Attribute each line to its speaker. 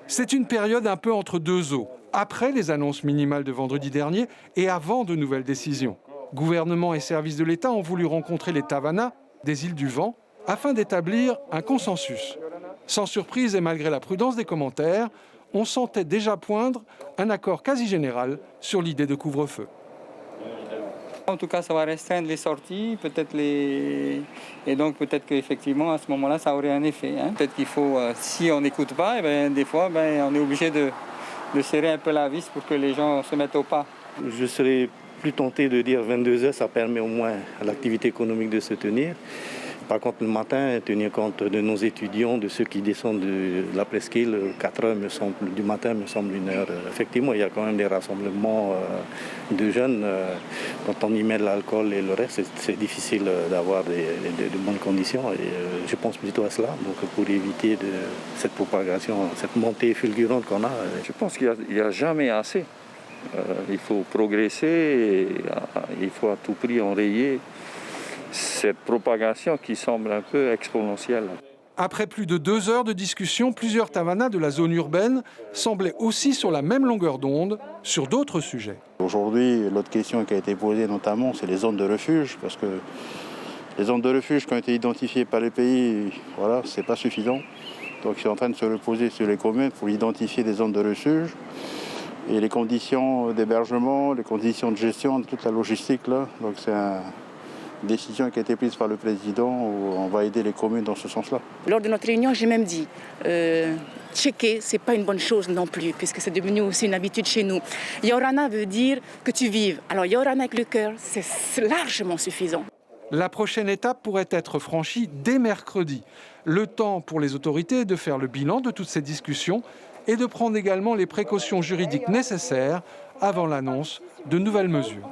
Speaker 1: C'est une période un peu entre deux eaux, après les annonces minimales de vendredi dernier et avant de nouvelles décisions. Gouvernement et services de l'État ont voulu rencontrer les Tavana des îles du Vent afin d'établir un consensus. Sans surprise et malgré la prudence des commentaires, on sentait déjà poindre un accord quasi général sur l'idée de couvre-feu.
Speaker 2: En tout cas, ça va restreindre les sorties, et donc peut-être qu'effectivement, à ce moment-là, ça aurait un effet. Peut-être qu'il faut, si on n'écoute pas, des fois, on est obligé de serrer un peu la vis pour que les gens se mettent au pas.
Speaker 3: Je serais plus tenté de dire 22 heures, ça permet au moins à l'activité économique de se tenir. Par contre, le matin, tenir compte de nos étudiants, de ceux qui descendent de la presqu'île, 4 heures du matin me semble une heure. Effectivement, il y a quand même des rassemblements de jeunes. Quand on y met de l'alcool et le reste, c'est difficile d'avoir de bonnes conditions. Et je pense plutôt à cela, donc pour éviter cette propagation, cette montée fulgurante qu'on a.
Speaker 4: Je pense qu'il n'y a jamais assez. Il faut progresser et il faut à tout prix enrayer cette propagation qui semble un peu exponentielle.
Speaker 1: Après plus de 2 heures de discussion, plusieurs Tavana de la zone urbaine semblaient aussi sur la même longueur d'onde sur d'autres sujets.
Speaker 5: Aujourd'hui, l'autre question qui a été posée notamment, c'est les zones de refuge, parce que les zones de refuge qui ont été identifiées par les pays, voilà, c'est pas suffisant. Donc ils sont en train de se reposer sur les communes pour identifier des zones de refuge. Et les conditions d'hébergement, les conditions de gestion, toute la logistique là, donc c'est une décision qui a été prise par le président où on va aider les communes dans ce sens-là.
Speaker 6: Lors de notre réunion, j'ai même dit checker, c'est pas une bonne chose non plus, puisque c'est devenu aussi une habitude chez nous. Yorana veut dire que tu vives. Alors Yorana avec le cœur, c'est largement suffisant.
Speaker 1: La prochaine étape pourrait être franchie dès mercredi. Le temps pour les autorités de faire le bilan de toutes ces discussions et de prendre également les précautions juridiques nécessaires avant l'annonce de nouvelles mesures.